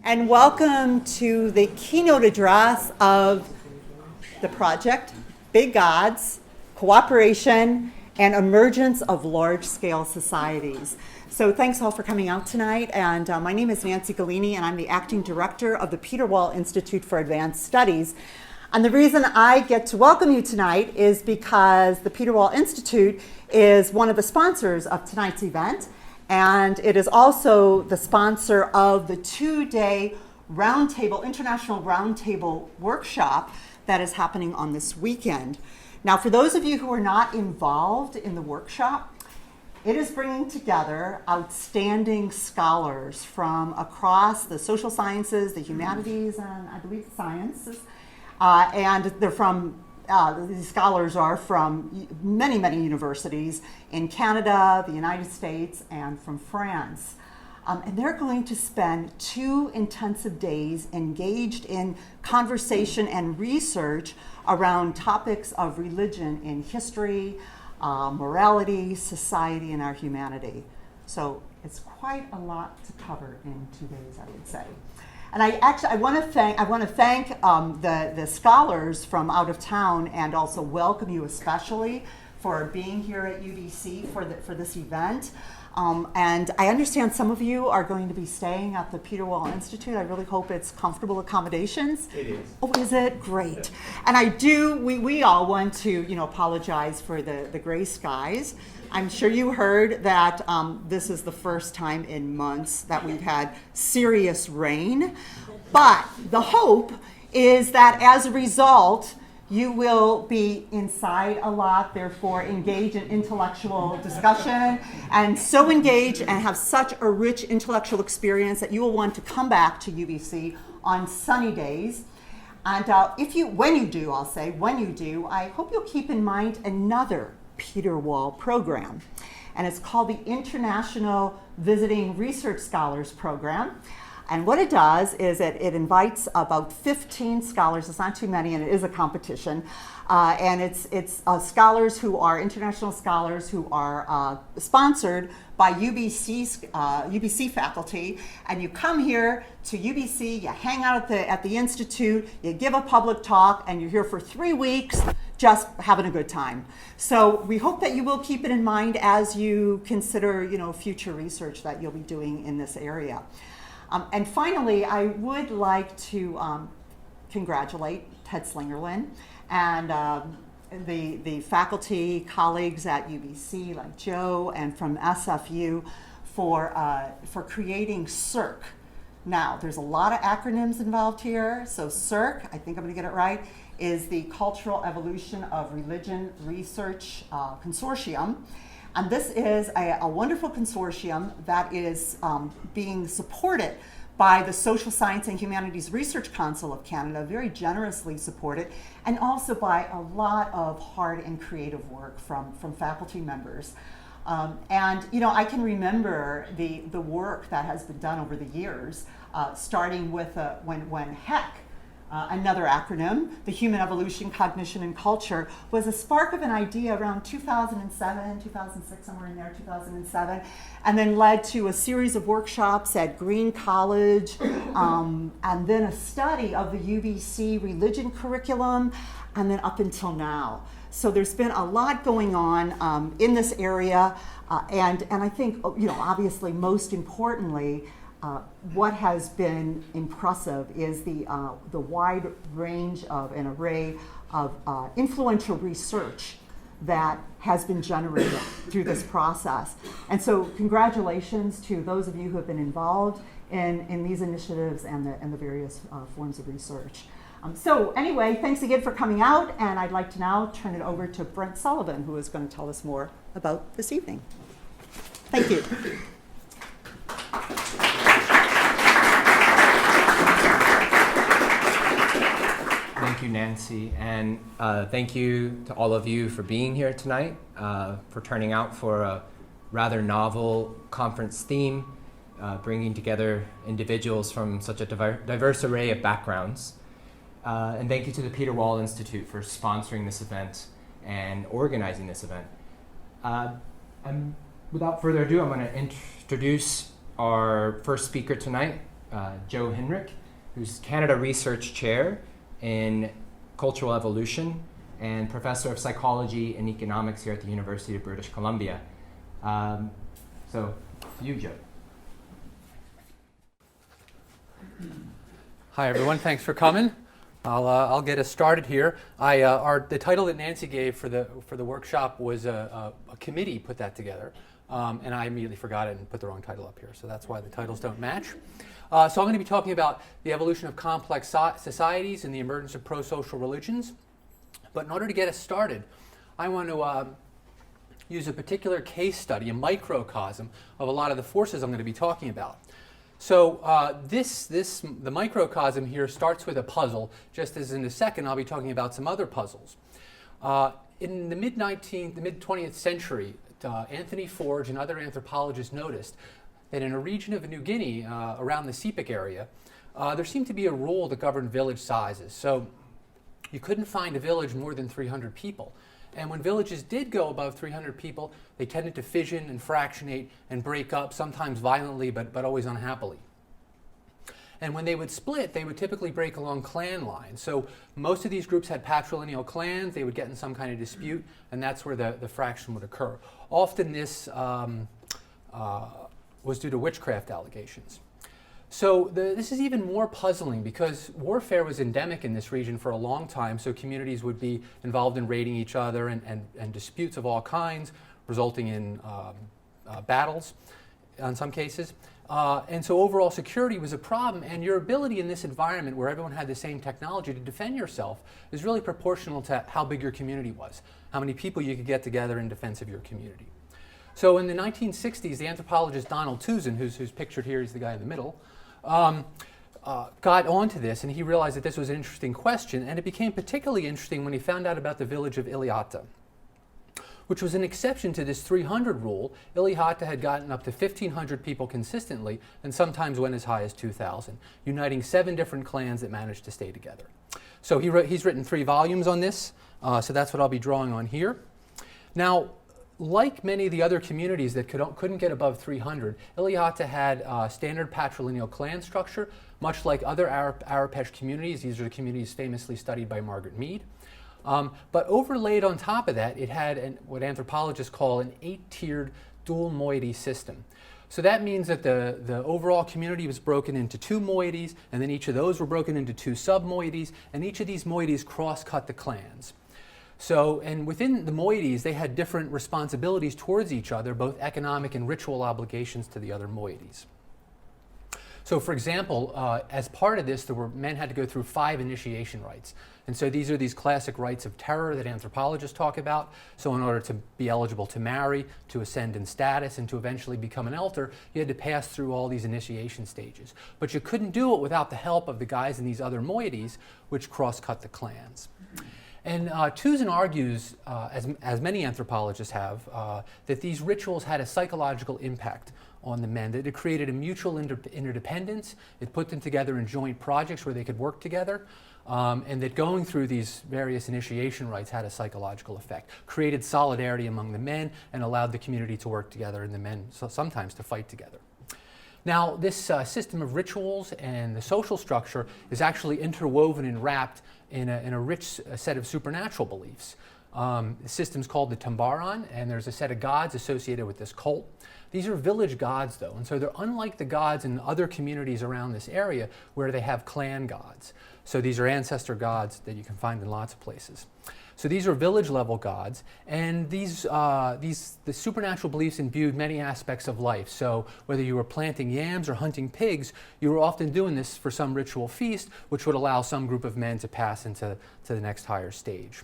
and welcome to the keynote address of the project, Big Gods, Cooperation, and Emergence of Large-Scale Societies. So thanks all for coming out tonight, and my name is Nancy Guinea, and I'm the acting director of the Peter Wall Institute for Advanced Studies. And the reason I get to welcome you tonight is because the Peter Wall Institute is one of the sponsors of tonight's event, and it is also the sponsor of the two-day international roundtable workshop that is happening on this weekend. Now, for those of you who are not involved in the workshop, it is bringing together outstanding scholars from across the social sciences, the humanities, and I believe sciences. And they're from, these scholars are from many, many universities in Canada, the United States, and from France. And they're going to spend 2 intensive days engaged in conversation and research around topics of religion in history, morality, society, and our humanity. So it's quite a lot to cover in 2 days, I would say. And I want to thank the scholars from out of town, and also welcome you especially for being here at UBC for this event. And I understand some of you are going to be staying at the Peter Wall Institute. I really hope it's comfortable accommodations. It is. Oh, is it? Great. And we all want to, apologize for the gray skies. I'm sure you heard that this is the first time in months that we've had serious rain. But the hope is that as a result, you will be inside a lot, therefore engage in intellectual discussion, and so engage and have such a rich intellectual experience that you will want to come back to UBC on sunny days. And when you do, I hope you'll keep in mind another Peter Wall program. And it's called the International Visiting Research Scholars Program. And what it does is it invites about 15 scholars. It's not too many, and it is a competition. And it's scholars who are international scholars who are sponsored by UBC faculty. And you come here to UBC, you hang out at the Institute, you give a public talk, and you're here for 3 weeks just having a good time. So we hope that you will keep it in mind as you consider future research that you'll be doing in this area. And finally, I would like to congratulate Ted Slingerland and the faculty colleagues at UBC, like Joe, and from SFU for creating CIRC. Now, there's a lot of acronyms involved here. So CIRC, I think I'm going to get it right, is the Cultural Evolution of Religion Research Consortium. And this is a wonderful consortium that is being supported by the Social Science and Humanities Research Council of Canada, very generously supported, and also by a lot of hard and creative work from faculty members. And I can remember the work that has been done over the years, starting with when HEC, another acronym, the Human Evolution, Cognition, and Culture, was a spark of an idea around 2007, 2006, somewhere in there, 2007, and then led to a series of workshops at Green College, and then a study of the UBC religion curriculum, and then up until now. So there's been a lot going on in this area, and I think, obviously, most importantly, what has been impressive is the wide range of an array of influential research that has been generated through this process. And so congratulations to those of you who have been involved in these initiatives and the various forms of research. So anyway, thanks again for coming out, and I'd like to now turn it over to Brent Sullivan, who is going to tell us more about this evening. Thank you. Thank you, Nancy, and thank you to all of you for being here tonight, for turning out for a rather novel conference theme, bringing together individuals from such a diverse array of backgrounds. And thank you to the Peter Wall Institute for sponsoring this event and organizing this event. And without further ado, I'm going to introduce our first speaker tonight, Joe Henrich, who's Canada Research Chair in Cultural Evolution and Professor of Psychology and Economics here at the University of British Columbia. So, you, Joe. Hi, everyone. Thanks for coming. I'll get us started here. The title that Nancy gave for the workshop was a committee put that together, and I immediately forgot it and put the wrong title up here. So that's why the titles don't match. So I'm going to be talking about the evolution of complex societies and the emergence of pro-social religions. But in order to get us started, I want to use a particular case study, a microcosm of a lot of the forces I'm going to be talking about. So the microcosm here starts with a puzzle, just as in a second I'll be talking about some other puzzles. In the mid-20th century, Anthony Forge and other anthropologists noticed that in a region of New Guinea, around the Sepik area, there seemed to be a rule that governed village sizes. So you couldn't find a village more than 300 people. And when villages did go above 300 people, they tended to fission and fractionate and break up, sometimes violently, but always unhappily. And when they would split, they would typically break along clan lines. So most of these groups had patrilineal clans. They would get in some kind of dispute, and that's where the fraction would occur. Often this was due to witchcraft allegations. So this is even more puzzling because warfare was endemic in this region for a long time, so communities would be involved in raiding each other and disputes of all kinds, resulting in battles in some cases. And so overall security was a problem, and your ability in this environment where everyone had the same technology to defend yourself is really proportional to how big your community was, how many people you could get together in defense of your community. So in the 1960s, the anthropologist Donald Tuzin, who's pictured here, he's the guy in the middle, got onto this, and he realized that this was an interesting question, and it became particularly interesting when he found out about the village of Iliata, which was an exception to this 300 rule. Iliata had gotten up to 1,500 people consistently, and sometimes went as high as 2,000, uniting 7 different clans that managed to stay together. So he's written 3 volumes on this, so that's what I'll be drawing on here. Now, like many of the other communities that couldn't get above 300, Iliata had a standard patrilineal clan structure, much like other Arapesh communities. These are the communities famously studied by Margaret Mead. But overlaid on top of that, it had what anthropologists call an 8-tiered dual moiety system. So that means that the overall community was broken into 2 moieties, and then each of those were broken into 2 sub-moieties, and each of these moieties cross-cut the clans. So, and within the moieties, they had different responsibilities towards each other, both economic and ritual obligations to the other moieties. So, for example, as part of this, men had to go through 5 initiation rites. And so these are these classic rites of terror that anthropologists talk about. So in order to be eligible to marry, to ascend in status, and to eventually become an elder, you had to pass through all these initiation stages. But you couldn't do it without the help of the guys in these other moieties, which cross-cut the clans. And Tuzin argues, as many anthropologists have, that these rituals had a psychological impact on the men, that it created a mutual interdependence, it put them together in joint projects where they could work together, and that going through these various initiation rites had a psychological effect, created solidarity among the men, and allowed the community to work together and the men sometimes to fight together. Now, this system of rituals and the social structure is actually interwoven and wrapped in a rich set of supernatural beliefs. The system's called the Tambaran, and there's a set of gods associated with this cult. These are village gods, though, and so they're unlike the gods in other communities around this area where they have clan gods. So these are ancestor gods that you can find in lots of places. So these are village-level gods, and the supernatural beliefs imbued many aspects of life. So whether you were planting yams or hunting pigs, you were often doing this for some ritual feast, which would allow some group of men to pass into the next higher stage.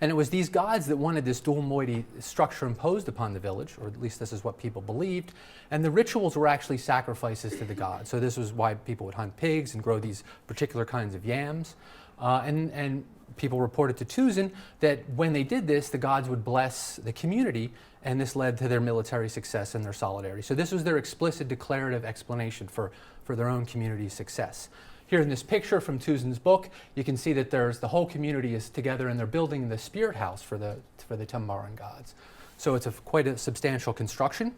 And it was these gods that wanted this dual moiety structure imposed upon the village, or at least this is what people believed. And the rituals were actually sacrifices to the gods. So this was why people would hunt pigs and grow these particular kinds of yams. And people reported to Tuzin that when they did this, the gods would bless the community, and this led to their military success and their solidarity. So this was their explicit declarative explanation for their own community's success. Here in this picture from Tuzin's book, you can see that the whole community is together, and they're building the spirit house for the Tambaran gods. So it's quite a substantial construction.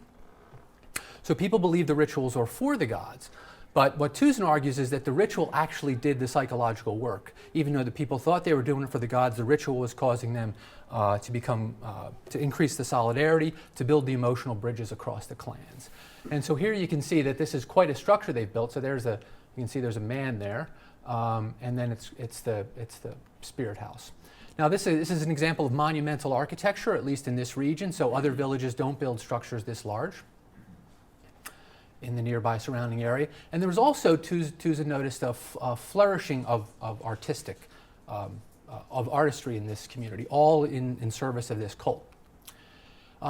So people believe the rituals are for the gods. But what Tuzin argues is that the ritual actually did the psychological work. Even though the people thought they were doing it for the gods, the ritual was causing them to increase the solidarity, to build the emotional bridges across the clans. And so here you can see that this is quite a structure they've built. So you can see there's a man there, and then it's the spirit house. Now this is an example of monumental architecture, at least in this region. So other villages don't build structures this large in the nearby surrounding area. And there was also, Tuzin noticed, a flourishing of artistry in this community, all in service of this cult.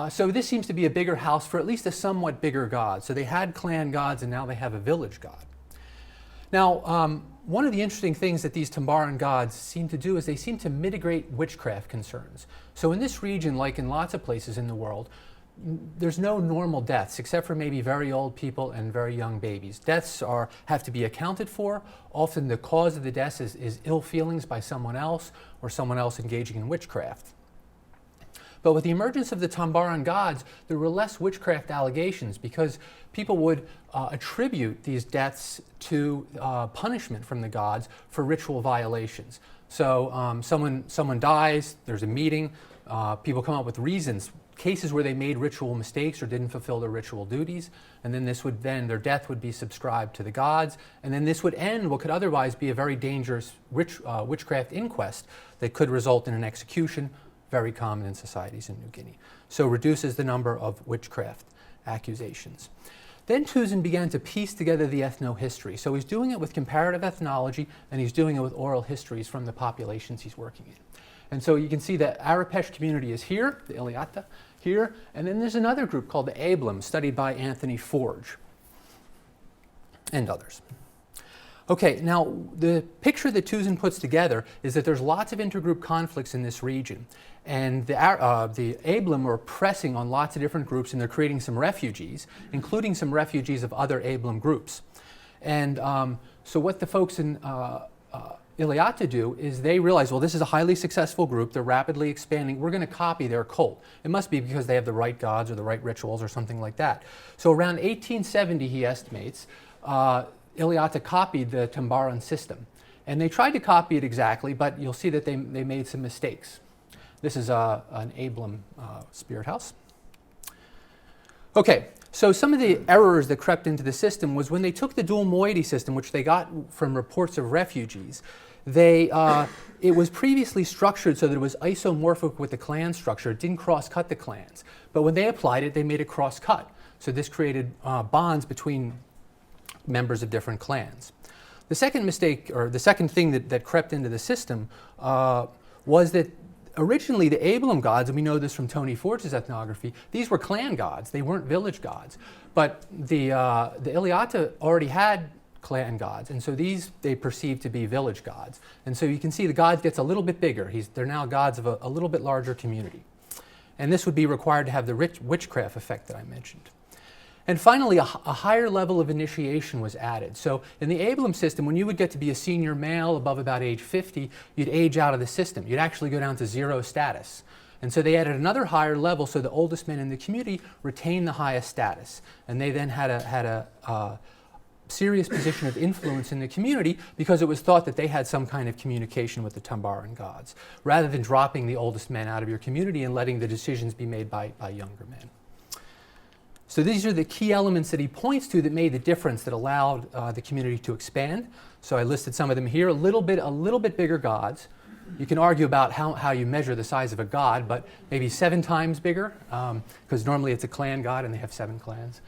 So this seems to be a bigger house for at least a somewhat bigger god. So they had clan gods, and now they have a village god. Now, one of the interesting things that these Tambaran gods seem to do is they seem to mitigate witchcraft concerns. So in this region, like in lots of places in the world, there's no normal deaths except for maybe very old people and very young babies. Deaths have to be accounted for. Often the cause of the death is ill feelings by someone else or someone else engaging in witchcraft. But with the emergence of the Tambaran gods, there were less witchcraft allegations because people would attribute these deaths to punishment from the gods for ritual violations. So someone dies, there's a meeting, people come up with reasons, cases where they made ritual mistakes or didn't fulfill their ritual duties, and then their death would be subscribed to the gods, and then this would end what could otherwise be a very dangerous witchcraft inquest that could result in an execution, very common in societies in New Guinea. So reduces the number of witchcraft accusations. Then Tuzin began to piece together the ethnohistory. So he's doing it with comparative ethnology, and he's doing it with oral histories from the populations he's working in. And so you can see the Arapesh community is here, the Iliata, here, and then there's another group called the Ablam, studied by Anthony Forge and others. Okay, now the picture that Tuzin puts together is that there's lots of intergroup conflicts in this region. And the Ablam are pressing on lots of different groups, and they're creating some refugees, including some refugees of other Ablam groups. And so what the folks in Iliata do is they realize, well, this is a highly successful group, they're rapidly expanding, we're going to copy their cult. It must be because they have the right gods or the right rituals or something like that. So around 1870, he estimates, Iliata copied the Tambaran system. And they tried to copy it exactly, but you'll see that they made some mistakes. This is an Ablam spirit house. Okay, so some of the errors that crept into the system was when they took the dual moiety system, which they got from reports of refugees, it was previously structured so that it was isomorphic with the clan structure. It didn't cross-cut the clans. But when they applied it, they made it cross-cut. So this created bonds between members of different clans. The second mistake, or the second thing that crept into the system was that originally the Ablam gods, and we know this from Tony Forge's ethnography, these were clan gods. They weren't village gods. But the Iliata already had clan gods, and so these they perceived to be village gods. And so you can see the god gets a little bit bigger. They're now gods of a little bit larger community. And this would be required to have the witchcraft effect that I mentioned. And finally, a higher level of initiation was added. So in the Ablam system, when you would get to be a senior male above about age 50, you'd age out of the system. You'd actually go down to 0 status. And so they added another higher level so the oldest men in the community retained the highest status. And they then had a serious position of influence in the community because it was thought that they had some kind of communication with the Tambaran gods, rather than dropping the oldest men out of your community and letting the decisions be made by younger men. So these are the key elements that he points to that made the difference that allowed the community to expand. So I listed some of them here. A little bit bigger gods. You can argue about how you measure the size of a god, but maybe 7 times bigger, because normally it's a clan god and they have 7 clans.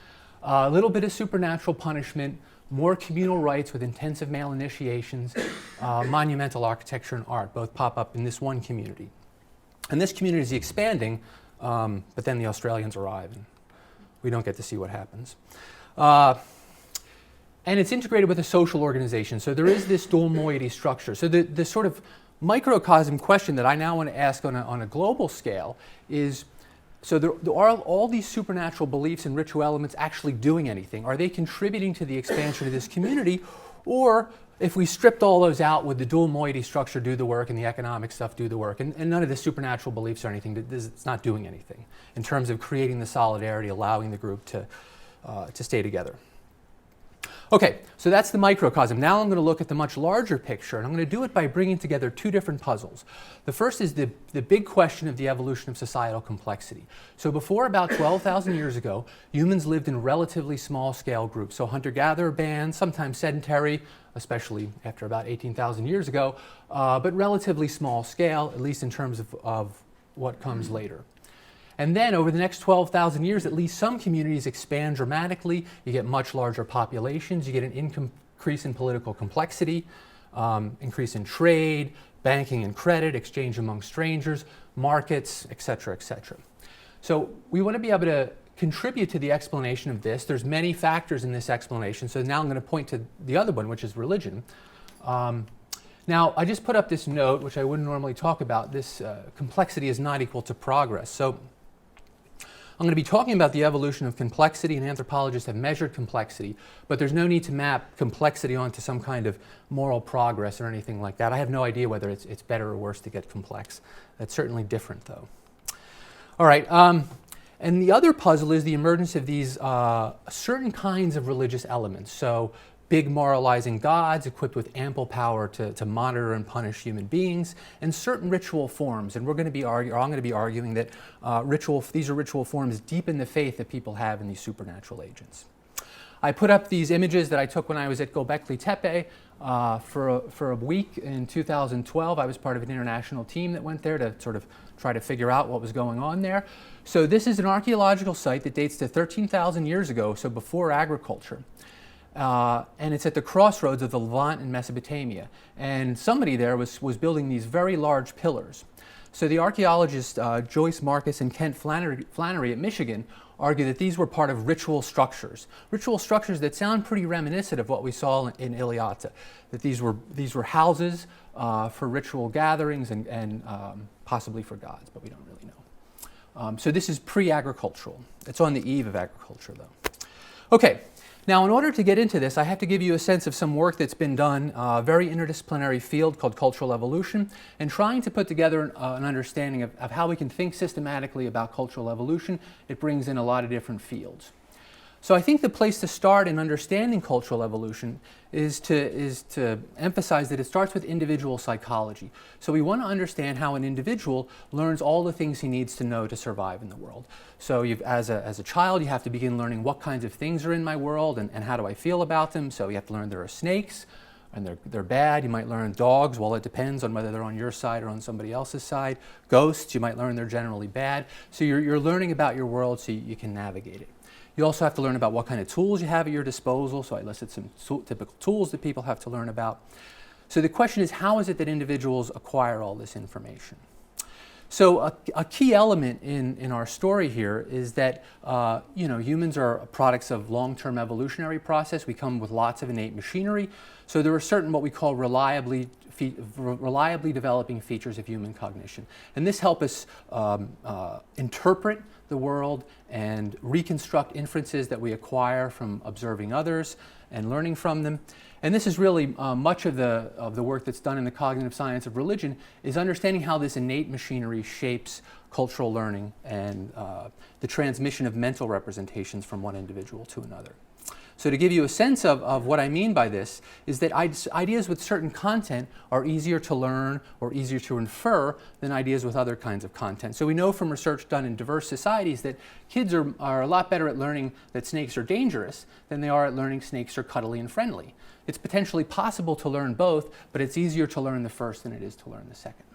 A little bit of supernatural punishment, more communal rites with intensive male initiations, monumental architecture and art both pop up in this one community. And this community is expanding, but then the Australians arrive. And we don't get to see what happens. And it's integrated with a social organization. So there is this dual moiety structure. So the sort of microcosm question that I now want to ask on a global scale is, so are all these supernatural beliefs and ritual elements actually doing anything? Are they contributing to the expansion of this community? Or if we stripped all those out, would the dual moiety structure do the work and the economic stuff do the work? And none of the supernatural beliefs or anything, it's not doing anything in terms of creating the solidarity, allowing the group to stay together. Okay, so that's the microcosm. Now I'm going to look at the much larger picture, and I'm going to do it by bringing together two different puzzles. The first is the big question of the evolution of societal complexity. So before about 12,000 years ago, humans lived in relatively small-scale groups. So hunter-gatherer bands, sometimes sedentary, especially after about 18,000 years ago, but relatively small scale, at least in terms of what comes later. And then over the next 12,000 years, at least some communities expand dramatically. You get much larger populations. You get an increase in political complexity, increase in trade, banking and credit, exchange among strangers, markets, et cetera, et cetera. So we want to be able to contribute to the explanation of this. There's many factors in this explanation. So now I'm going to point to the other one, which is religion. Now, I just put up this note, which I wouldn't normally talk about. This complexity is not equal to progress. So I'm going to be talking about the evolution of complexity, and anthropologists have measured complexity, but there's no need to map complexity onto some kind of moral progress or anything like that. I have no idea whether it's better or worse to get complex. That's certainly different, though. All right, and the other puzzle is the emergence of these certain kinds of religious elements. So big moralizing gods equipped with ample power to monitor and punish human beings, and certain ritual forms. And I'm going to be arguing that these are ritual forms deep in the faith that people have in these supernatural agents. I put up these images that I took when I was at Göbekli Tepe for a week in 2012. I was part of an international team that went there to sort of try to figure out what was going on there. So this is an archaeological site that dates to 13,000 years ago, so before agriculture. And it's at the crossroads of the Levant and Mesopotamia. And somebody there was building these very large pillars. So the archaeologists Joyce Marcus and Kent Flannery at Michigan argue that these were part of ritual structures that sound pretty reminiscent of what we saw in Iliata, that these were houses for ritual gatherings and possibly for gods, but we don't really know. So this is pre-agricultural. It's on the eve of agriculture, though. Okay. Now, in order to get into this, I have to give you a sense of some work that's been done, a very interdisciplinary field called cultural evolution, and trying to put together an understanding of how we can think systematically about cultural evolution. It brings in a lot of different fields. So I think the place to start in understanding cultural evolution is to emphasize that it starts with individual psychology. So we want to understand how an individual learns all the things he needs to know to survive in the world. So as a child, you have to begin learning what kinds of things are in my world and how do I feel about them. So you have to learn there are snakes and they're bad. You might learn dogs. Well, it depends on whether they're on your side or on somebody else's side. Ghosts, you might learn they're generally bad. So you're learning about your world so you can navigate it. You also have to learn about what kind of tools you have at your disposal. So I listed some typical tools that people have to learn about. So the question is, how is it that individuals acquire all this information? So a key element in our story here is that humans are products of long-term evolutionary process. We come with lots of innate machinery. So there are certain what we call reliably developing features of human cognition. And this helps us interpret the world and reconstruct inferences that we acquire from observing others and learning from them. And this is really much of the work that's done in the cognitive science of religion is understanding how this innate machinery shapes cultural learning and the transmission of mental representations from one individual to another. So to give you a sense of what I mean by this is that ideas with certain content are easier to learn or easier to infer than ideas with other kinds of content. So we know from research done in diverse societies that kids are a lot better at learning that snakes are dangerous than they are at learning snakes are cuddly and friendly. It's potentially possible to learn both, but it's easier to learn the first than it is to learn the second.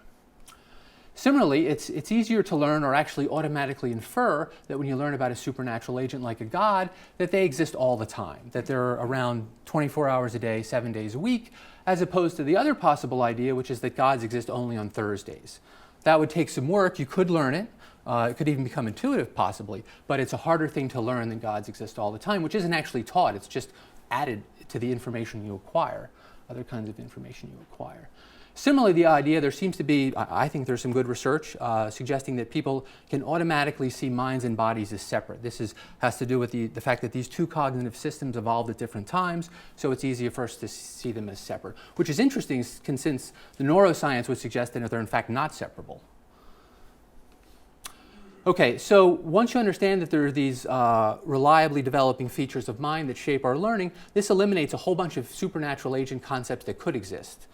Similarly, it's easier to learn or actually automatically infer that when you learn about a supernatural agent like a god, that they exist all the time, that they're around 24 hours a day, 7 days a week, as opposed to the other possible idea, which is that gods exist only on Thursdays. That would take some work. You could learn it. It could even become intuitive, possibly, but it's a harder thing to learn than gods exist all the time, which isn't actually taught. It's just added to the information you acquire, other kinds of information you acquire. Similarly, the idea, there seems to be, I think there's some good research suggesting that people can automatically see minds and bodies as separate. This has to do with the fact that these two cognitive systems evolved at different times, so it's easier for us to see them as separate, which is interesting since the neuroscience would suggest that they're in fact not separable. Okay, so once you understand that there are these reliably developing features of mind that shape our learning, this eliminates a whole bunch of supernatural agent concepts that could exist.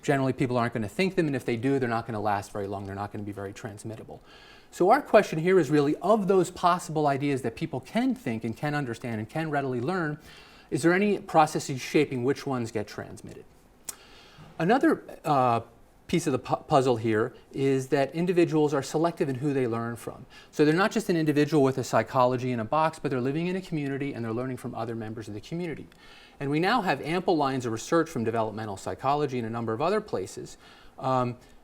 Generally, people aren't going to think them, and if they do, they're not going to last very long. They're not going to be very transmittable. So our question here is really, of those possible ideas that people can think and can understand and can readily learn, is there any processes shaping which ones get transmitted? Another piece of the puzzle here is that individuals are selective in who they learn from. So they're not just an individual with a psychology in a box, but they're living in a community and they're learning from other members of the community. And we now have ample lines of research from developmental psychology and a number of other places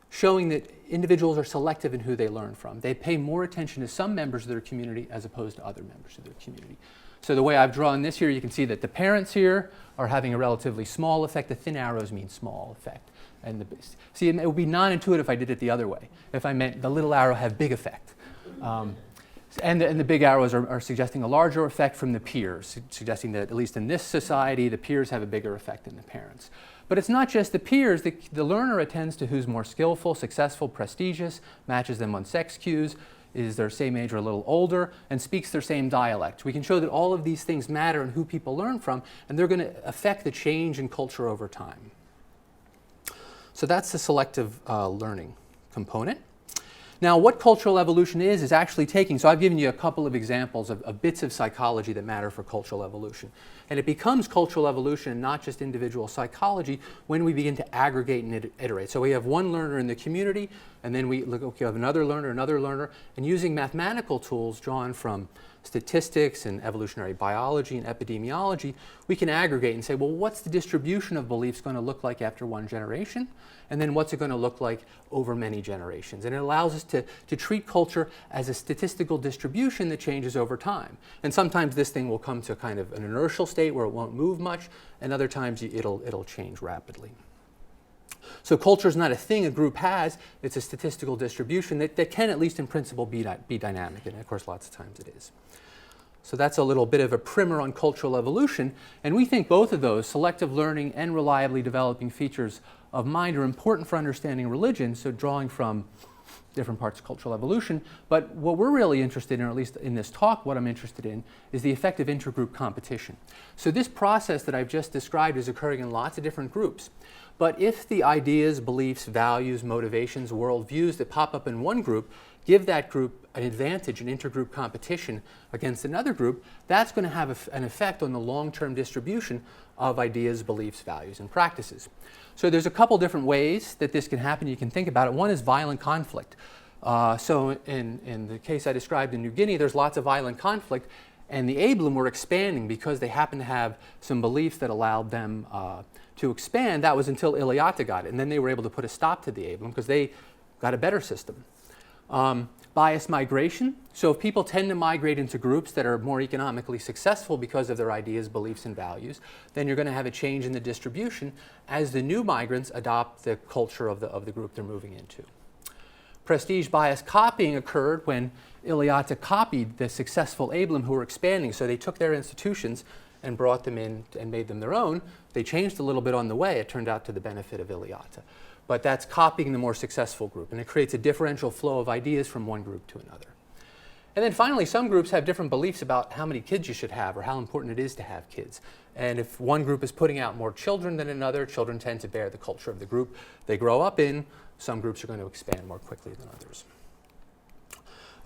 showing that individuals are selective in who they learn from. They pay more attention to some members of their community as opposed to other members of their community. So the way I've drawn this here, you can see that the parents here are having a relatively small effect. The thin arrows mean small effect. And see, it would be non-intuitive if I did it the other way, if I meant the little arrow have big effect. And the big arrows are suggesting a larger effect from the peers, suggesting that at least in this society, the peers have a bigger effect than the parents. But it's not just the peers. The learner attends to who's more skillful, successful, prestigious, matches them on sex cues, is their same age or a little older, and speaks their same dialect. We can show that all of these things matter in who people learn from, and they're going to affect the change in culture over time. So that's the selective learning component. Now, what cultural evolution is actually taking, so I've given you a couple of examples of bits of psychology that matter for cultural evolution. And it becomes cultural evolution and not just individual psychology when we begin to aggregate and iterate. So we have one learner in the community, and then we look, okay, we have another learner, and using mathematical tools drawn from statistics and evolutionary biology and epidemiology, we can aggregate and say, well, what's the distribution of beliefs going to look like after one generation? And then what's it going to look like over many generations? And it allows us to treat culture as a statistical distribution that changes over time. And sometimes this thing will come to kind of an inertial state where it won't move much, and other times it'll change rapidly. So culture is not a thing a group has, it's a statistical distribution that can, at least in principle, be dynamic, and of course lots of times it is. So that's a little bit of a primer on cultural evolution, and we think both of those, selective learning and reliably developing features of mind, are important for understanding religion, so drawing from different parts of cultural evolution. But what we're really interested in, or at least in this talk, what I'm interested in, is the effect of intergroup competition. So this process that I've just described is occurring in lots of different groups. But if the ideas, beliefs, values, motivations, worldviews that pop up in one group give that group an advantage in intergroup competition against another group, that's going to have an effect on the long-term distribution of ideas, beliefs, values, and practices. So there's a couple different ways that this can happen. You can think about it. One is violent conflict. So in the case I described in New Guinea, there's lots of violent conflict, and the Ablim were expanding because they happened to have some beliefs that allowed them to expand. That was until Iliata got it, and then they were able to put a stop to the Ablim because they got a better system. Bias migration. So if people tend to migrate into groups that are more economically successful because of their ideas, beliefs, and values, then you're going to have a change in the distribution as the new migrants adopt the culture of the group they're moving into. Prestige bias copying occurred when Iliata copied the successful Ablim who were expanding. So they took their institutions and brought them in and made them their own. They changed a little bit on the way. It turned out to the benefit of Iliata. But that's copying the more successful group, and it creates a differential flow of ideas from one group to another. And then finally, some groups have different beliefs about how many kids you should have or how important it is to have kids. And if one group is putting out more children than another, children tend to bear the culture of the group they grow up in. Some groups are going to expand more quickly than others.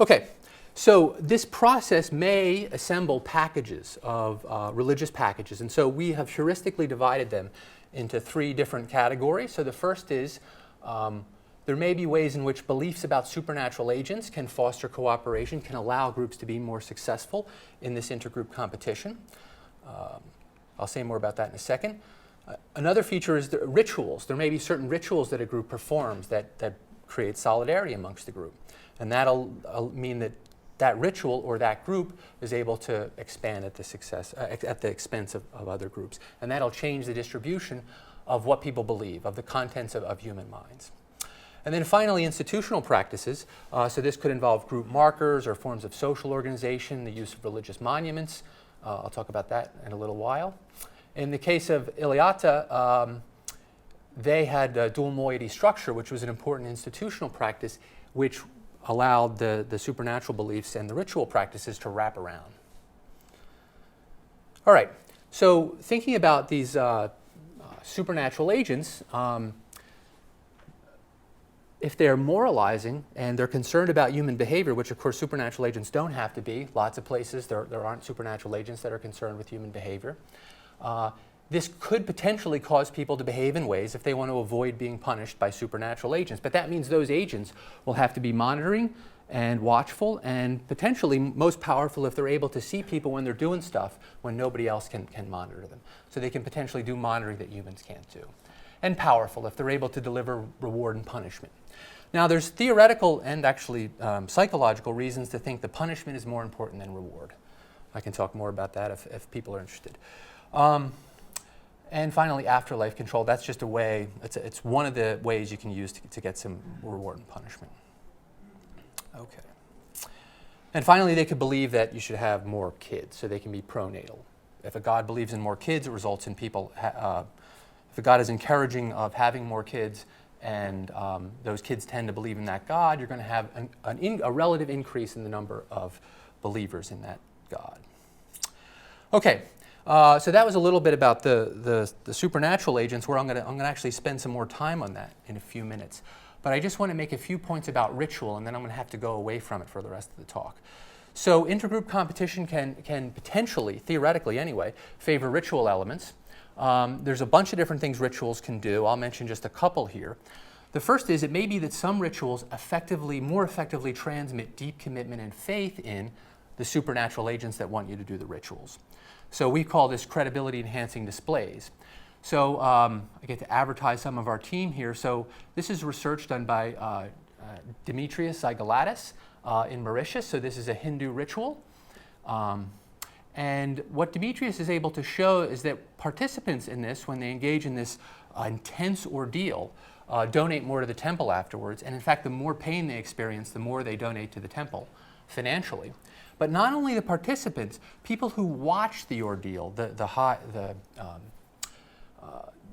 Okay, so this process may assemble packages of religious packages, and so we have heuristically divided them into three different categories. So the first is there may be ways in which beliefs about supernatural agents can foster cooperation, can allow groups to be more successful in this intergroup competition. I'll say more about that in a second. Another feature is the rituals. There may be certain rituals that a group performs that create solidarity amongst the group. And that'll mean that ritual or that group is able to expand at the expense of other groups. And that'll change the distribution of what people believe, of the contents of human minds. And then finally, institutional practices. So this could involve group markers or forms of social organization, the use of religious monuments. I'll talk about that in a little while. In the case of Iliata, they had a dual moiety structure, which was an important institutional practice, which allowed the supernatural beliefs and the ritual practices to wrap around. All right, so thinking about these supernatural agents, if they're moralizing and they're concerned about human behavior, which of course supernatural agents don't have to be, lots of places there aren't supernatural agents that are concerned with human behavior. This could potentially cause people to behave in ways if they want to avoid being punished by supernatural agents. But that means those agents will have to be monitoring and watchful and potentially most powerful if they're able to see people when they're doing stuff when nobody else can monitor them. So they can potentially do monitoring that humans can't do. And powerful if they're able to deliver reward and punishment. Now there's theoretical and actually psychological reasons to think the punishment is more important than reward. I can talk more about that if people are interested. And finally, afterlife control. That's just a way, it's one of the ways you can use to get some reward and punishment. Okay. And finally, they could believe that you should have more kids, so they can be pronatal. If a god believes in more kids, it results in people, if a god is encouraging of having more kids, and those kids tend to believe in that god, you're going to have a relative increase in the number of believers in that god. Okay. So that was a little bit about the supernatural agents, where I'm going to actually spend some more time on that in a few minutes. But I just want to make a few points about ritual, and then I'm going to have to go away from it for the rest of the talk. So intergroup competition can potentially, theoretically anyway, favor ritual elements. There's a bunch of different things rituals can do. I'll mention just a couple here. The first is it may be that some rituals more effectively transmit deep commitment and faith in the supernatural agents that want you to do the rituals. So we call this credibility enhancing displays. So I get to advertise some of our team here. So this is research done by Demetrius Zygoulatis in Mauritius. So this is a Hindu ritual. And what Demetrius is able to show is that participants in this, when they engage in this intense ordeal, donate more to the temple afterwards. And in fact, the more pain they experience, the more they donate to the temple financially. But not only the participants, people who watch the ordeal,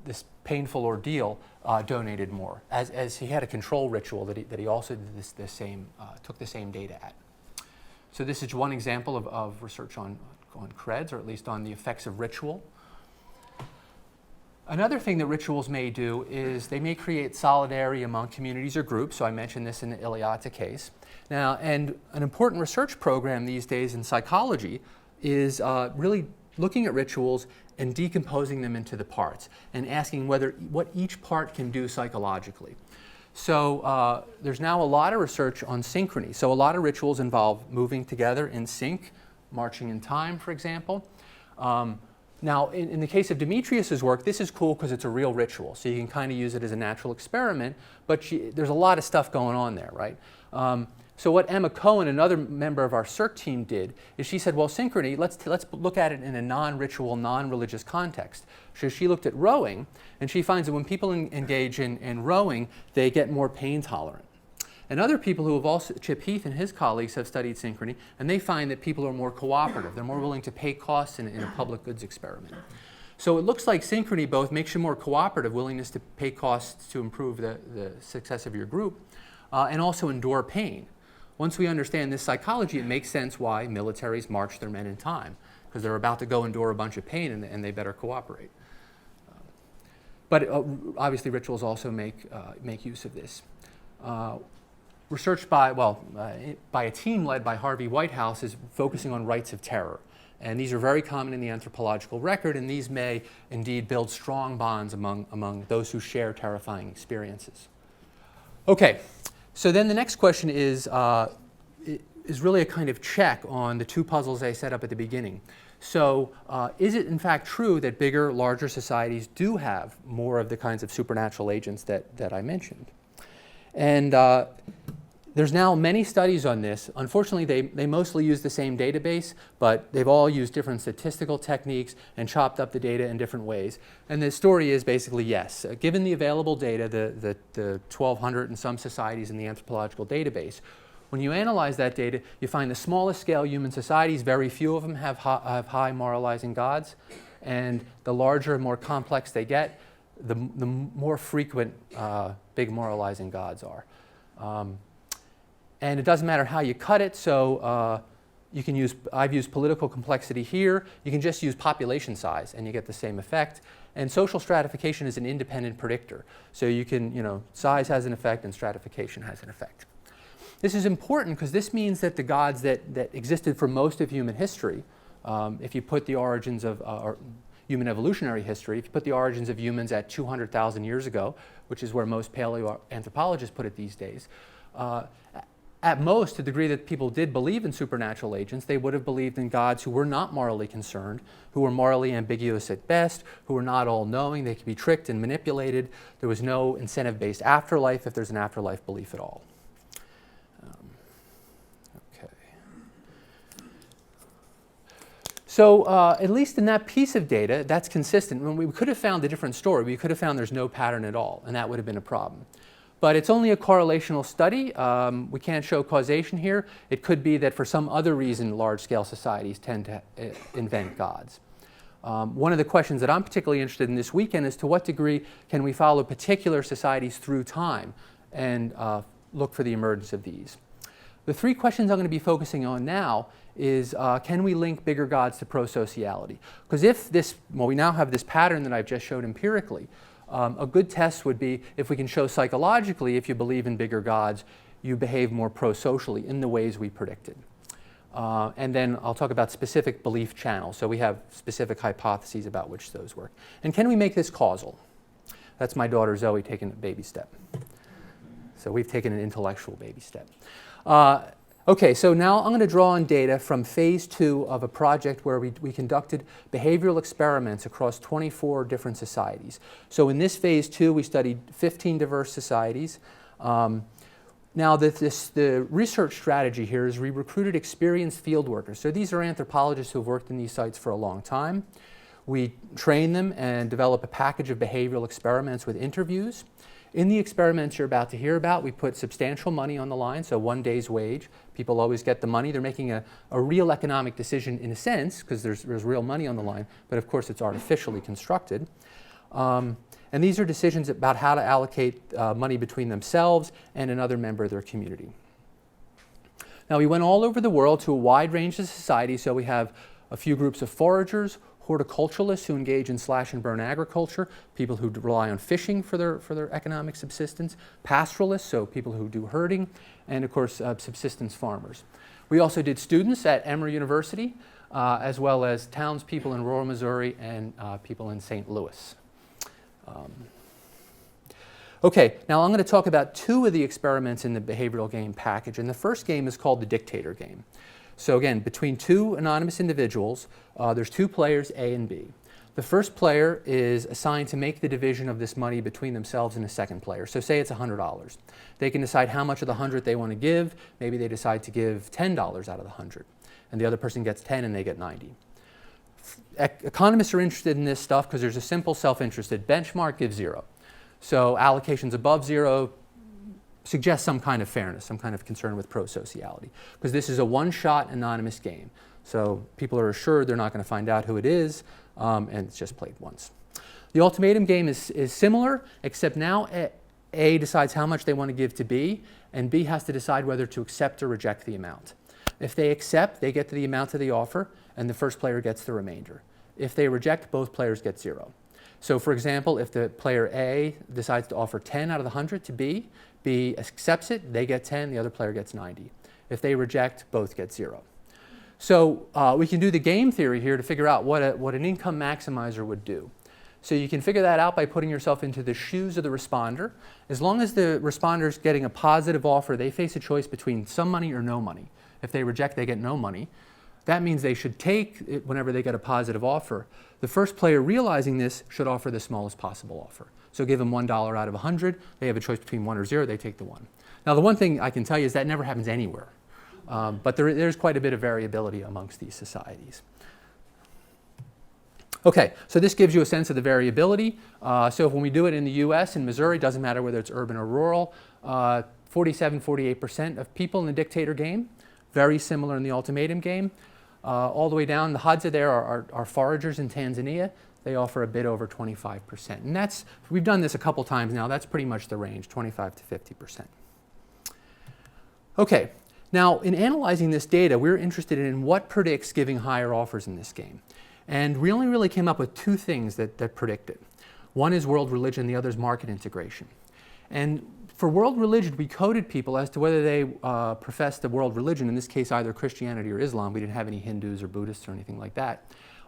this painful ordeal, donated more, as he had a control ritual that he also did took the same data at. So this is one example of research on creds, or at least on the effects of ritual. Another thing that rituals may do is they may create solidarity among communities or groups. So I mentioned this in the Iliata case. Now, and an important research program these days in psychology is really looking at rituals and decomposing them into the parts and asking what each part can do psychologically. So there's now a lot of research on synchrony. So a lot of rituals involve moving together in sync, marching in time, for example. Now, in the case of Demetrius's work, this is cool because it's a real ritual, so you can kind of use it as a natural experiment, but there's a lot of stuff going on there, right? So what Emma Cohen, another member of our CERT team, did is she said, well, synchrony, let's look at it in a non-ritual, non-religious context. So she looked at rowing, and she finds that when people engage in rowing, they get more pain tolerant. And other people who have also, Chip Heath and his colleagues, have studied synchrony, and they find that people are more cooperative. They're more willing to pay costs in a public goods experiment. So it looks like synchrony both makes you more cooperative, willingness to pay costs to improve the success of your group, and also endure pain. Once we understand this psychology, it makes sense why militaries march their men in time, because they're about to go endure a bunch of pain and they better cooperate. But obviously rituals also make use of this. Research by a team led by Harvey Whitehouse is focusing on rites of terror. And these are very common in the anthropological record, and these may indeed build strong bonds among those who share terrifying experiences. Okay, so then the next question is really a kind of check on the two puzzles I set up at the beginning. So is it in fact true that bigger, larger societies do have more of the kinds of supernatural agents that I mentioned? And there's now many studies on this. Unfortunately, they mostly use the same database, but they've all used different statistical techniques and chopped up the data in different ways. And the story is basically yes. Given the available data, the 1,200 and some societies in the anthropological database, when you analyze that data, you find the smallest scale human societies, very few of them have high moralizing gods. And the larger and more complex they get, the more frequent big moralizing gods are. And it doesn't matter how you cut it, so you can use, I've used political complexity here. You can just use population size and you get the same effect. And social stratification is an independent predictor. So you can, size has an effect and stratification has an effect. This is important because this means that the gods that existed for most of human history, if you put the origins of human evolutionary history, if you put the origins of humans at 200,000 years ago, which is where most paleoanthropologists put it these days, at most, to the degree that people did believe in supernatural agents, they would have believed in gods who were not morally concerned, who were morally ambiguous at best, who were not all-knowing, they could be tricked and manipulated. There was no incentive-based afterlife if there's an afterlife belief at all. So at least in that piece of data, that's consistent. When we could have found a different story. We could have found there's no pattern at all, and that would have been a problem. But it's only a correlational study. We can't show causation here. It could be that for some other reason, large-scale societies tend to invent gods. One of the questions that I'm particularly interested in this weekend is to what degree can we follow particular societies through time and look for the emergence of these. The three questions I'm going to be focusing on now is can we link bigger gods to prosociality? Because if this, well, we now have this pattern that I've just showed empirically. A good test would be if we can show psychologically, if you believe in bigger gods, you behave more prosocially in the ways we predicted. And then I'll talk about specific belief channels. So we have specific hypotheses about which those work. And can we make this causal? That's my daughter Zoe taking a baby step. So we've taken an intellectual baby step. Okay, so now I'm going to draw on data from phase 2 of a project where we conducted behavioral experiments across 24 different societies. So in this phase 2, we studied 15 diverse societies. Now, the research strategy here is we recruited experienced field workers. So these are anthropologists who have worked in these sites for a long time. We train them and develop a package of behavioral experiments with interviews. In the experiments you're about to hear about, we put substantial money on the line, so 1 day's wage. People always get the money. They're making a real economic decision in a sense, because there's real money on the line, but of course it's artificially constructed. And these are decisions about how to allocate money between themselves and another member of their community. Now, we went all over the world to a wide range of societies, so we have a few groups of foragers, horticulturalists who engage in slash and burn agriculture, people who rely on fishing for their economic subsistence, pastoralists, so people who do herding, and of course subsistence farmers. We also did students at Emory University, as well as townspeople in rural Missouri and people in St. Louis. Okay, now I'm going to talk about 2 of the experiments in the behavioral game package, and the first game is called the dictator game. So again, between 2 anonymous individuals, there's 2 players, A and B. The first player is assigned to make the division of this money between themselves and the second player. So say it's $100. They can decide how much of the 100 they want to give. Maybe they decide to give $10 out of the 100. And the other person gets 10 and they get 90. Economists are interested in this stuff because there's a simple self-interested benchmark, give 0. So allocations above 0 suggests some kind of fairness, some kind of concern with prosociality, because this is a one-shot anonymous game. So people are assured they're not going to find out who it is, and it's just played once. The ultimatum game is similar, except now A decides how much they want to give to B, and B has to decide whether to accept or reject the amount. If they accept, they get to the amount of the offer, and the first player gets the remainder. If they reject, both players get 0. So for example, if the player A decides to offer 10 out of the 100 to B, B accepts it, they get 10, the other player gets 90. If they reject, both get 0. So we can do the game theory here to figure out what an income maximizer would do. So you can figure that out by putting yourself into the shoes of the responder. As long as the responder is getting a positive offer, they face a choice between some money or no money. If they reject, they get no money. That means they should take it whenever they get a positive offer. The first player realizing this should offer the smallest possible offer. So give them $1 out of 100. They have a choice between 1 or 0. They take the 1. Now, the one thing I can tell you is that never happens anywhere. But there's quite a bit of variability amongst these societies. Okay, so this gives you a sense of the variability. So when we do it in the US, in Missouri, doesn't matter whether it's urban or rural, 47-48% of people in the dictator game, very similar in the ultimatum game. All the way down, the Hadza there are foragers in Tanzania. They offer a bit over 25%. And we've done this a couple times now. That's pretty much the range, 25 to 50%. Okay, Now, in analyzing this data, we're interested in what predicts giving higher offers in this game. And we only really came up with two things that predict it. One is world religion, the other is market integration. And for world religion, we coded people as to whether they professed the world religion, in this case either Christianity or Islam. We didn't have any Hindus or Buddhists or anything like that.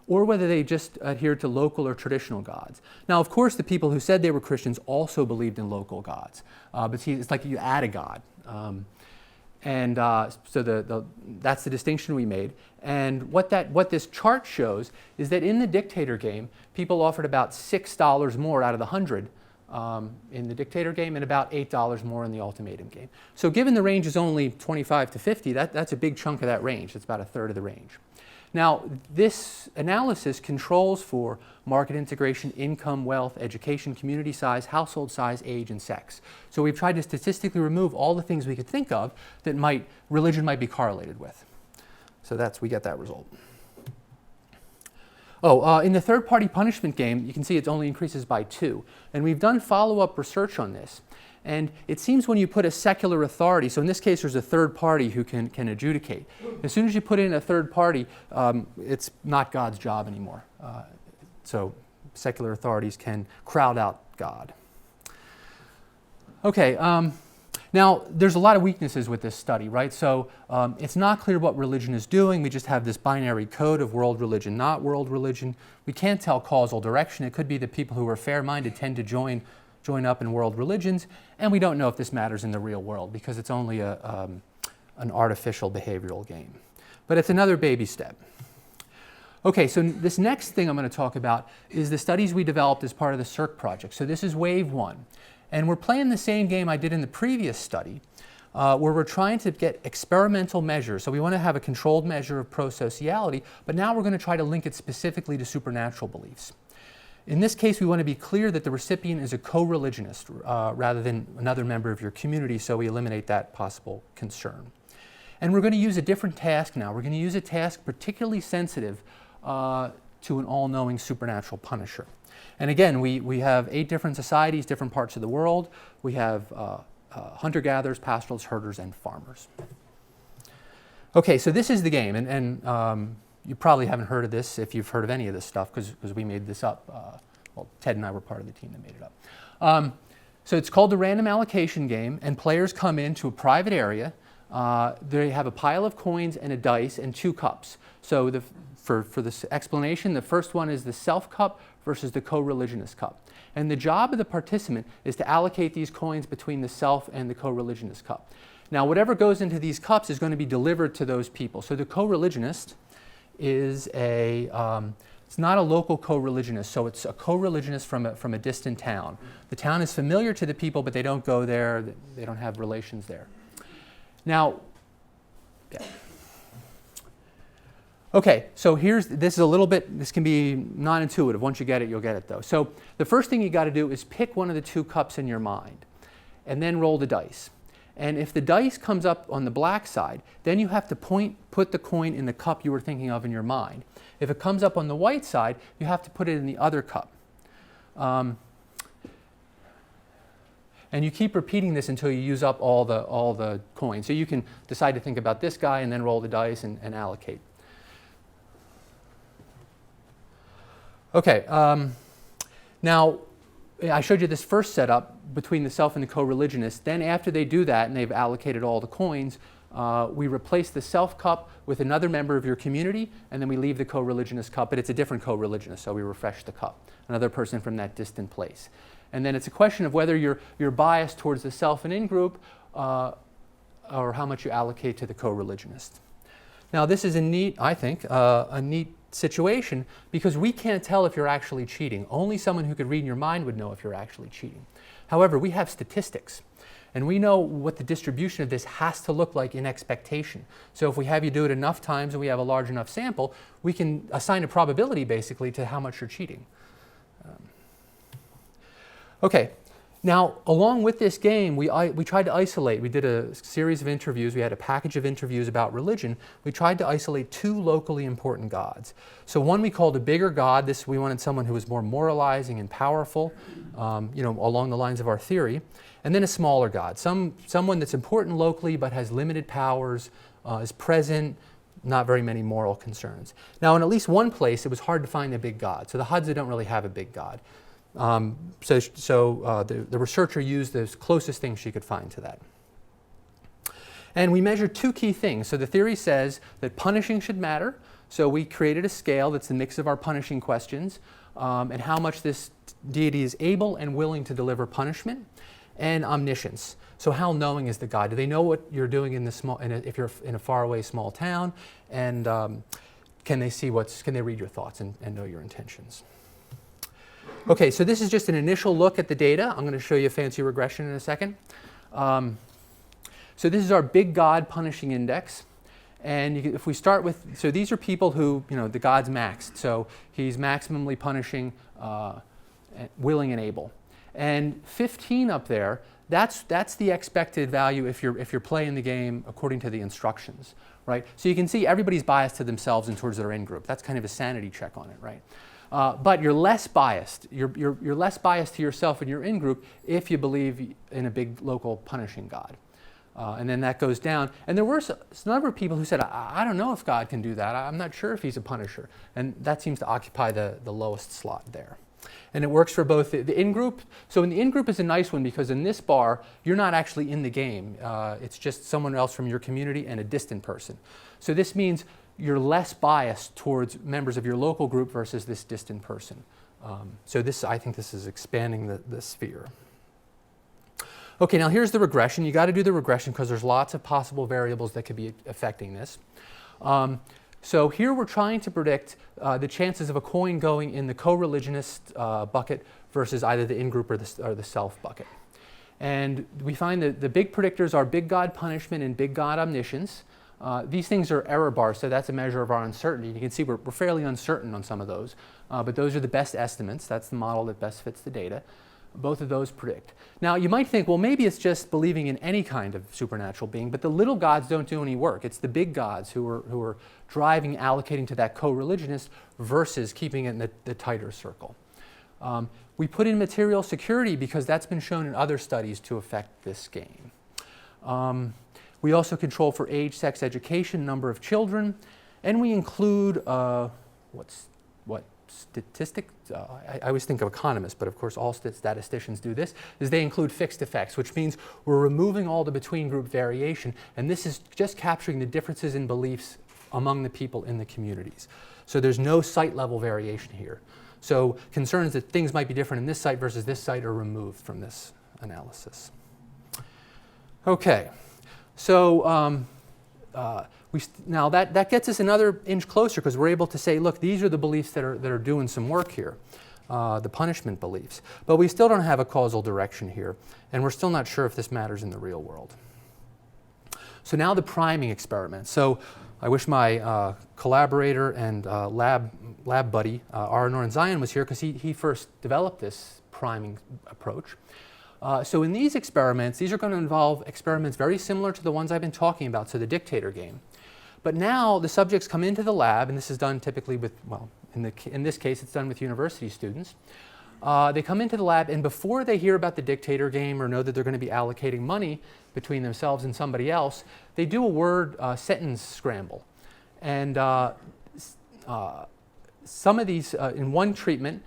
Or whether they just adhered to local or traditional gods. Now, of course, the people who said they were Christians also believed in local gods. But see, it's like you add a god. So that's the distinction we made. And what this chart shows is that in the dictator game, people offered about $6 more out of the 100 in the dictator game and about $8 more in the ultimatum game. So given the range is only 25 to 50, that's a big chunk of that range. It's about a third of the range. Now, this analysis controls for market integration, income, wealth, education, community size, household size, age, and sex. So we've tried to statistically remove all the things we could think of that religion might be correlated with. So we get that result. In the third-party punishment game, you can see it only increases by 2. And we've done follow-up research on this. And it seems when you put a secular authority, so in this case there's a third party who can adjudicate. As soon as you put in a third party, it's not God's job anymore. So secular authorities can crowd out God. Okay, now there's a lot of weaknesses with this study, right? So it's not clear what religion is doing. We just have this binary code of world religion, not world religion. We can't tell causal direction. It could be that people who are fair-minded tend to join up in world religions, and we don't know if this matters in the real world because it's only an artificial behavioral game. But it's another baby step. Okay, so this next thing I'm going to talk about is the studies we developed as part of the CIRC project. So this is wave 1. And we're playing the same game I did in the previous study, where we're trying to get experimental measures. So we want to have a controlled measure of prosociality, but now we're going to try to link it specifically to supernatural beliefs. In this case, we want to be clear that the recipient is a co-religionist rather than another member of your community, so we eliminate that possible concern. And we're going to use a different task now. We're going to use a task particularly sensitive to an all-knowing supernatural punisher. And again, we have 8 different societies, different parts of the world. We have hunter-gatherers, pastoralists, herders, and farmers. Okay, so this is the game, and you probably haven't heard of this if you've heard of any of this stuff because we made this up. Well, Ted and I were part of the team that made it up. So it's called the random allocation game, and players come into a private area. They have a pile of coins and a dice and 2 cups. So for this explanation, the first one is the self cup versus the co-religionist cup. And the job of the participant is to allocate these coins between the self and the co-religionist cup. Now, whatever goes into these cups is going to be delivered to those people. So the co-religionist is it's not a local co-religionist, so it's a co-religionist from a distant town. The town is familiar to the people, but they don't go there, they don't have relations there. Now, okay, so this is a little bit, this can be non-intuitive. Once you get it, you'll get it though. So the first thing you got to do is pick one of the 2 cups in your mind, and then roll the dice. And if the dice comes up on the black side, then you have to put the coin in the cup you were thinking of in your mind. If it comes up on the white side, you have to put it in the other cup. And you keep repeating this until you use up all the coins. So you can decide to think about this guy and then roll the dice and allocate. Okay, now I showed you this first setup between the self and the co-religionist. Then after they do that and they've allocated all the coins, we replace the self cup with another member of your community, and then we leave the co-religionist cup, but it's a different co-religionist, so we refresh the cup, another person from that distant place. And then it's a question of whether you're biased towards the self and in-group or how much you allocate to the co-religionist. Now this is I think, a neat situation because we can't tell if you're actually cheating. Only someone who could read your mind would know if you're actually cheating. However, we have statistics, and we know what the distribution of this has to look like in expectation. So if we have you do it enough times and we have a large enough sample, we can assign a probability basically to how much you're cheating. Okay, Now, along with this game, we tried to isolate. We did a series of interviews. We had a package of interviews about religion. We tried to isolate 2 locally important gods. So one we called a bigger god. We wanted someone who was more moralizing and powerful, along the lines of our theory. And then a smaller god, someone that's important locally but has limited powers, is present, not very many moral concerns. Now, in at least one place, it was hard to find a big god. So the Hadza don't really have a big god. The researcher used the closest thing she could find to that. And we measured 2 key things. So the theory says that punishing should matter. So we created a scale that's the mix of our punishing questions and how much this deity is able and willing to deliver punishment, and omniscience. So how knowing is the god? Do they know what you're doing if you're in a faraway small town? And can they read your thoughts and know your intentions? Okay, so this is just an initial look at the data. I'm going to show you a fancy regression in a second. So this is our big God punishing index. And if we start with, so these are people who, the god's maxed. So he's maximally punishing, willing and able. And 15 up there, that's the expected value if you're playing the game according to the instructions, right? So you can see everybody's biased to themselves and towards their in-group. That's kind of a sanity check on it, right? But you're less biased. You're less biased to yourself and your in-group if you believe in a big local punishing God. And then that goes down. And there were a number of people who said, I don't know if God can do that. I'm not sure if he's a punisher. And that seems to occupy the lowest slot there. And it works for both the in-group. So in the in-group is a nice one because in this bar, you're not actually in the game. It's just someone else from your community and a distant person. So this means you're less biased towards members of your local group versus this distant person. So I think this is expanding the sphere. Okay, now here's the regression. You got to do the regression because there's lots of possible variables that could be affecting this. So here we're trying to predict the chances of a coin going in the co-religionist bucket versus either the in-group or the self bucket. And we find that the big predictors are big God punishment and big God omniscience. These things are error bars, so that's a measure of our uncertainty. You can see we're fairly uncertain on some of those, but those are the best estimates. That's the model that best fits the data. Both of those predict. Now, you might think, well, maybe it's just believing in any kind of supernatural being, but the little gods don't do any work. It's the big gods who are driving, allocating to that co-religionist versus keeping it in the tighter circle. We put in material security because that's been shown in other studies to affect this game. We also control for age, sex, education, number of children, and we include statistics. I always think of economists, but of course all statisticians do this, is they include fixed effects, which means we're removing all the between-group variation, and this is just capturing the differences in beliefs among the people in the communities. So there's no site-level variation here. So concerns that things might be different in this site versus this site are removed from this analysis. Okay. So now that gets us another inch closer because we're able to say, look, these are the beliefs that are doing some work here, the punishment beliefs. But we still don't have a causal direction here, and we're still not sure if this matters in the real world. So now the priming experiment. So I wish my collaborator and lab buddy, Arnor Zion, was here because he first developed this priming approach. So in these experiments, these are going to involve experiments very similar to the ones I've been talking about, so the dictator game. But now the subjects come into the lab, and this is done typically with, well, in this case, it's done with university students. They come into the lab, and before they hear about the dictator game or know that they're going to be allocating money between themselves and somebody else, they do a word sentence scramble. And some of these, in one treatment,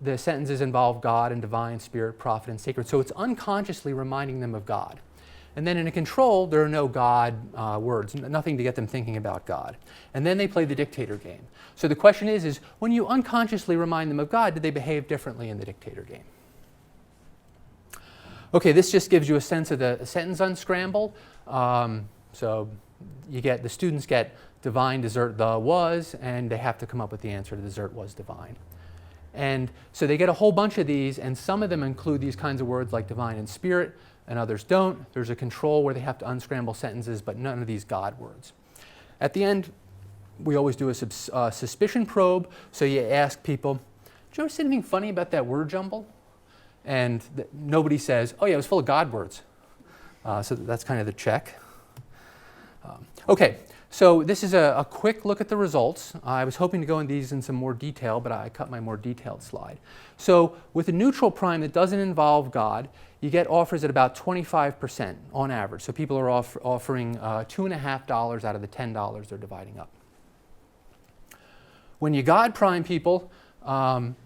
the sentences involve God and divine, spirit, prophet, and sacred. So it's unconsciously reminding them of God. And then in a control, there are no God words, nothing to get them thinking about God. And then they play the dictator game. So the question is when you unconsciously remind them of God, did they behave differently in the dictator game? Okay, this just gives you a sense of the sentence unscramble. So the students get divine, desert, the was, and they have to come up with the answer to desert was divine. And so they get a whole bunch of these, and some of them include these kinds of words like divine and spirit, and others don't. There's a control where they have to unscramble sentences, but none of these God words. At the end, we always do a suspicion probe. So you ask people, did you ever see anything funny about that word jumble? and nobody says, oh yeah, it was full of God words. So that's kind of the check. Okay, so this is a quick look at the results. I was hoping to go into these in some more detail, but I cut my more detailed slide. So with a neutral prime that doesn't involve God, you get offers at about 25% on average. So people are offering $2.50 out of the $10 they're dividing up. When you God prime people,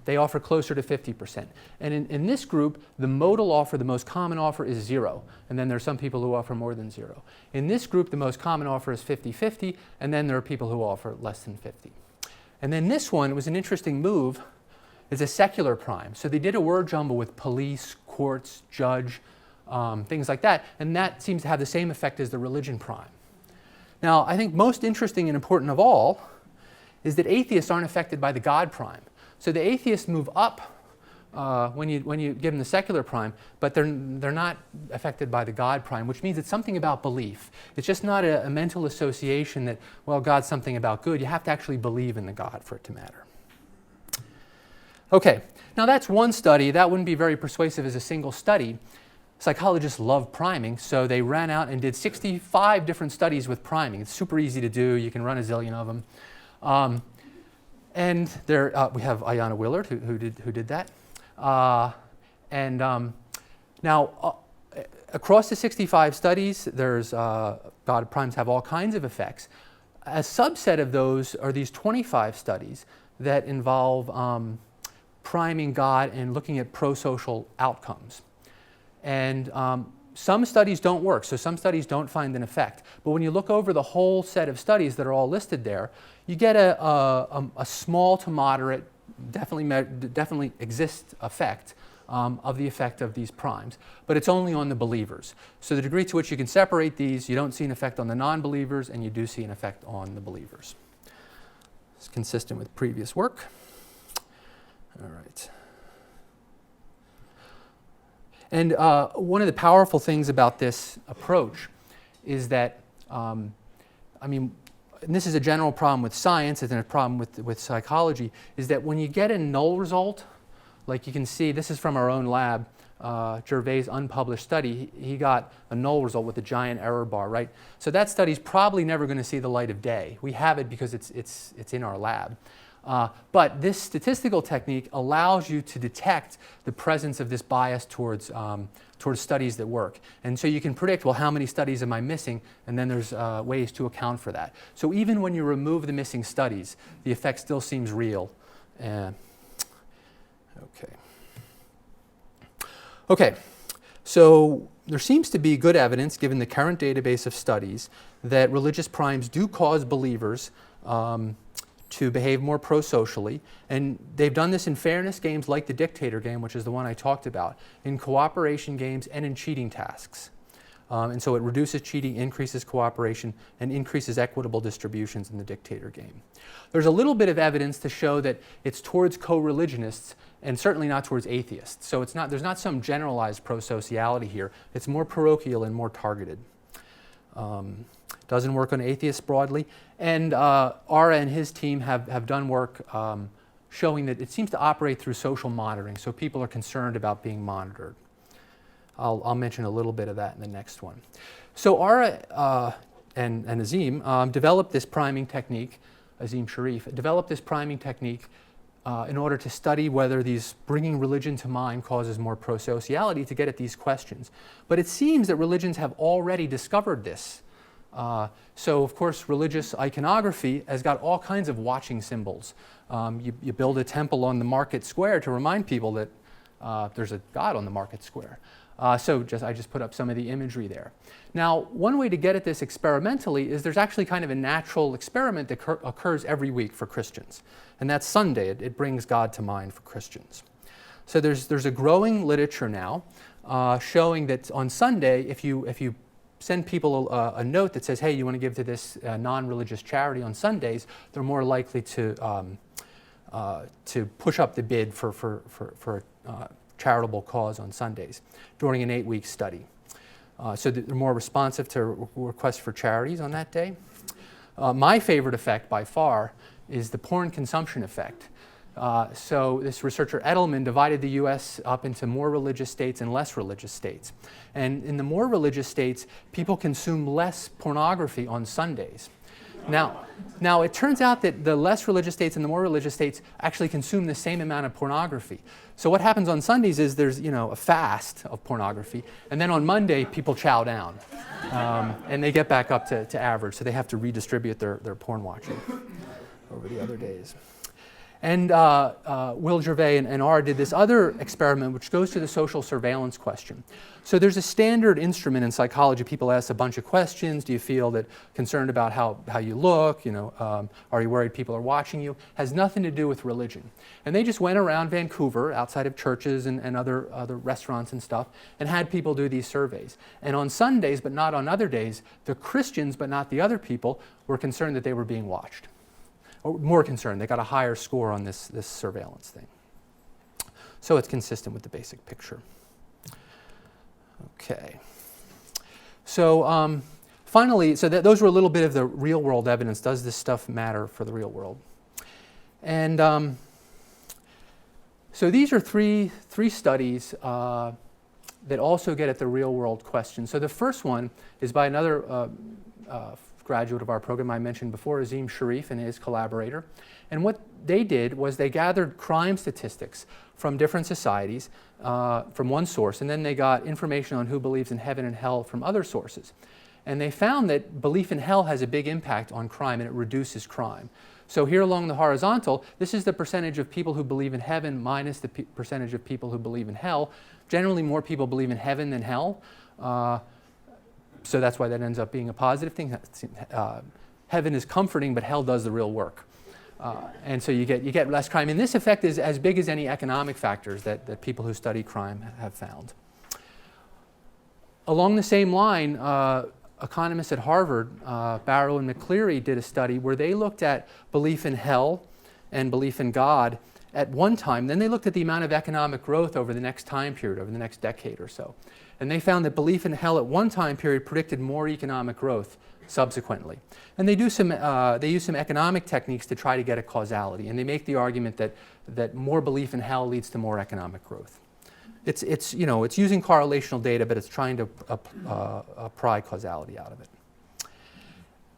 they offer closer to 50%. And in this group, the modal offer, the most common offer, is 0. And then there are some people who offer more than 0. In this group, the most common offer is 50-50, and then there are people who offer less than 50. And then this one was an interesting move. It's a secular prime. So they did a word jumble with police, courts, judge, things like that. And that seems to have the same effect as the religion prime. Now, I think most interesting and important of all is that atheists aren't affected by the God prime. So the atheists move up when you give them the secular prime, but they're not affected by the God prime, which means it's something about belief. It's just not a mental association that, well, God's something about good. You have to actually believe in the God for it to matter. Okay, now that's one study. That wouldn't be very persuasive as a single study. Psychologists love priming, so they ran out and did 65 different studies with priming. It's super easy to do. You can run a zillion of them. And there, we have Ayanna Willard, who did that. Now, across the 65 studies, there's God primes have all kinds of effects. A subset of those are these 25 studies that involve priming God and looking at prosocial outcomes. And some studies don't work, so some studies don't find an effect. But when you look over the whole set of studies that are all listed there, you get a small to moderate, definitely exists effect of the effect of these primes. But it's only on the believers. So the degree to which you can separate these, you don't see an effect on the non-believers, and you do see an effect on the believers. It's consistent with previous work. All right. And one of the powerful things about this approach is that, and this is a general problem with science, and a problem with psychology, is that when you get a null result, like you can see, this is from our own lab, Gervais' unpublished study, he got a null result with a giant error bar, right? So that study's probably never going to see the light of day. We have it because it's in our lab. But this statistical technique allows you to detect the presence of this bias towards studies that work. And so you can predict, well, how many studies am I missing? And then there's ways to account for that. So even when you remove the missing studies, the effect still seems real. Okay, so there seems to be good evidence, given the current database of studies, that religious primes do cause believers to behave more prosocially. And they've done this in fairness games like the dictator game, which is the one I talked about, in cooperation games and in cheating tasks. And so it reduces cheating, increases cooperation, and increases equitable distributions in the dictator game. There's a little bit of evidence to show that it's towards co-religionists and certainly not towards atheists. So there's not some generalized prosociality here. It's more parochial and more targeted. Doesn't work on atheists broadly. And Ara and his team have done work showing that it seems to operate through social monitoring. So people are concerned about being monitored. I'll mention a little bit of that in the next one. So Ara and Azim developed this priming technique, Azim Sharif, developed this priming technique in order to study whether these bringing religion to mind causes more prosociality, to get at these questions. But it seems that religions have already discovered this. So of course religious iconography has got all kinds of watching symbols. You build a temple on the market square to remind people that there's a God on the market square. I just put up some of the imagery there. Now, one way to get at this experimentally is there's actually kind of a natural experiment that occurs every week for Christians. And that's Sunday. It brings God to mind for Christians. So there's a growing literature now showing that on Sunday, if you send people a note that says, hey, you want to give to this non-religious charity on Sundays, they're more likely to push up the bid for a charitable cause on Sundays during an 8-week study. So they're more responsive to requests for charities on that day. My favorite effect by far is the porn consumption effect. So this researcher Edelman divided the U.S. up into more religious states and less religious states. And in the more religious states, people consume less pornography on Sundays. Now, it turns out that the less religious states and the more religious states actually consume the same amount of pornography. So what happens on Sundays is there's a fast of pornography, and then on Monday people chow down, and they get back up to average. So they have to redistribute their porn watching over the other days. And Will Gervais and R did this other experiment which goes to the social surveillance question. So there's a standard instrument in psychology. People ask a bunch of questions. Do you feel concerned about how you look? Are you worried people are watching you? Has nothing to do with religion. And they just went around Vancouver, outside of churches and other restaurants and stuff, and had people do these surveys. And on Sundays, but not on other days, the Christians, but not the other people, were concerned that they were being watched. Or more concerned. They got a higher score on this surveillance thing. So it's consistent with the basic picture. Okay. So finally, those were a little bit of the real world evidence. Does this stuff matter for the real world? And so these are three studies that also get at the real world question. So the first one is by another graduate of our program I mentioned before, Azim Sharif and his collaborator. And what they did was they gathered crime statistics from different societies from one source, and then they got information on who believes in heaven and hell from other sources. And they found that belief in hell has a big impact on crime, and it reduces crime. So here along the horizontal, this is the percentage of people who believe in heaven minus the percentage of people who believe in hell. Generally, more people believe in heaven than hell. So that's why that ends up being a positive thing. Heaven is comforting, but hell does the real work. And so you get less crime. And this effect is as big as any economic factors that people who study crime have found. Along the same line, economists at Harvard, Barrow and McCleary, did a study where they looked at belief in hell and belief in God at one time. Then they looked at the amount of economic growth over the next time period, over the next decade or so. And they found that belief in hell at one time period predicted more economic growth subsequently. And they use some economic techniques to try to get at causality. And they make the argument that more belief in hell leads to more economic growth. It's using correlational data, but it's trying to pry causality out of it.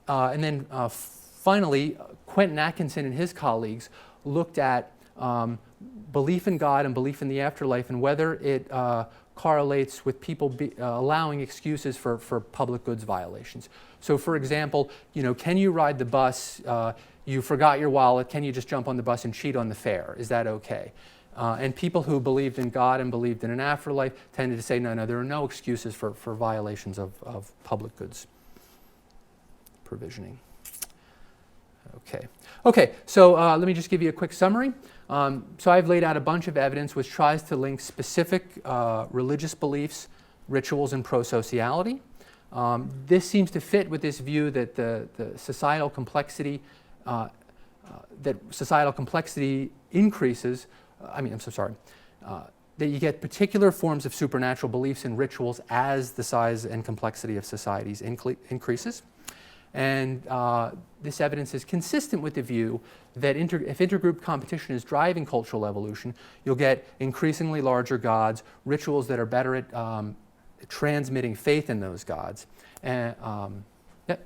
And then finally, Quentin Atkinson and his colleagues looked at belief in God and belief in the afterlife and whether it correlates with people allowing excuses for public goods violations. So for example, can you ride the bus, you forgot your wallet, can you just jump on the bus and cheat on the fare? Is that okay? And people who believed in God and believed in an afterlife tended to say, no, there are no excuses for violations of public goods provisioning. Okay, so let me just give you a quick summary. So I've laid out a bunch of evidence which tries to link specific religious beliefs, rituals, and prosociality. This seems to fit with this view that the societal complexity increases. That you get particular forms of supernatural beliefs and rituals as the size and complexity of societies increases. And this evidence is consistent with the view that if intergroup competition is driving cultural evolution, you'll get increasingly larger gods, rituals that are better at transmitting faith in those gods. And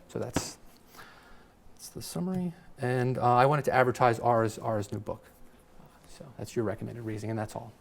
so that's the summary. And I wanted to advertise R's new book. So that's your recommended reading, and that's all.